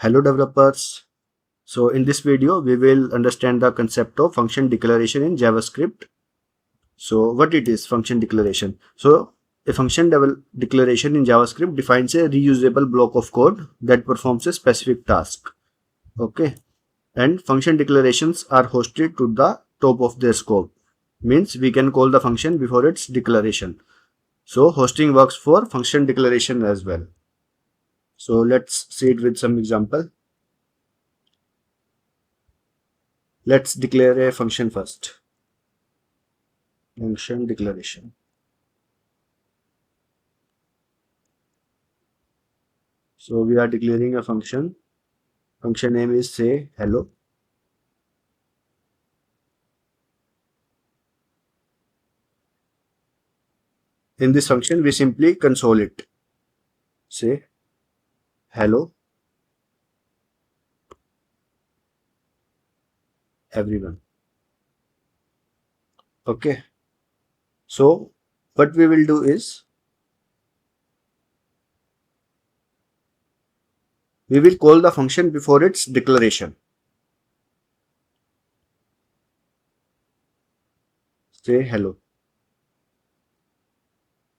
Hello developers. So in this video we will understand the concept of function declaration in JavaScript. So what it is function declaration? So a function declaration in JavaScript defines a reusable block of code that performs a specific task. Okay. And function declarations are hosted to the top of their scope. Means we can call the function before its declaration. So hosting works for function declaration as well. So let's see it with some example. Let's declare a function first. Function declaration. So we are declaring a function. Function name is say hello. In this function, we simply console it. Say hello everyone. Okay. So what we will do is we will call the function before its declaration. Say hello.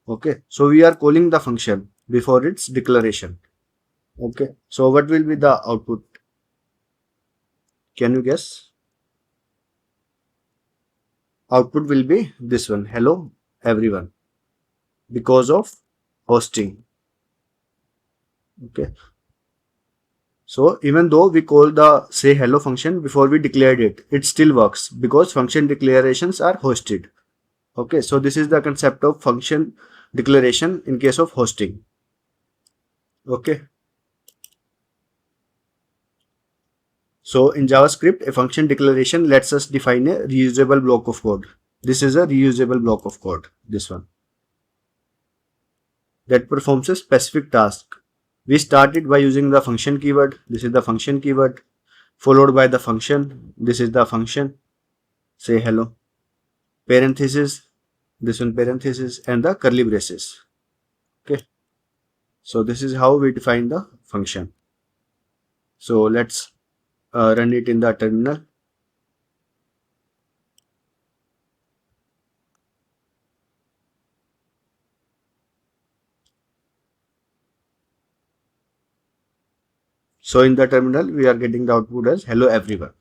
Okay. So we are calling the function before its declaration. Okay. So what will be the output? Can you guess? Output will be this one. Hello everyone. Because of hosting. Okay. So even though we call the say hello function before we declared it, it still works because function declarations are hosted. Okay, so this is the concept of function declaration in case of hosting. Okay. So in JavaScript, a function declaration lets us define a reusable block of code. This is a reusable block of code, this one, that performs a specific task. We started by using the function keyword. This is the function keyword, followed by the function. This is the function. Say hello. Parenthesis, this one parenthesis, and the curly braces. Okay. So this is how we define the function. So let's run it in the terminal. So in the terminal, we are getting the output as hello everyone.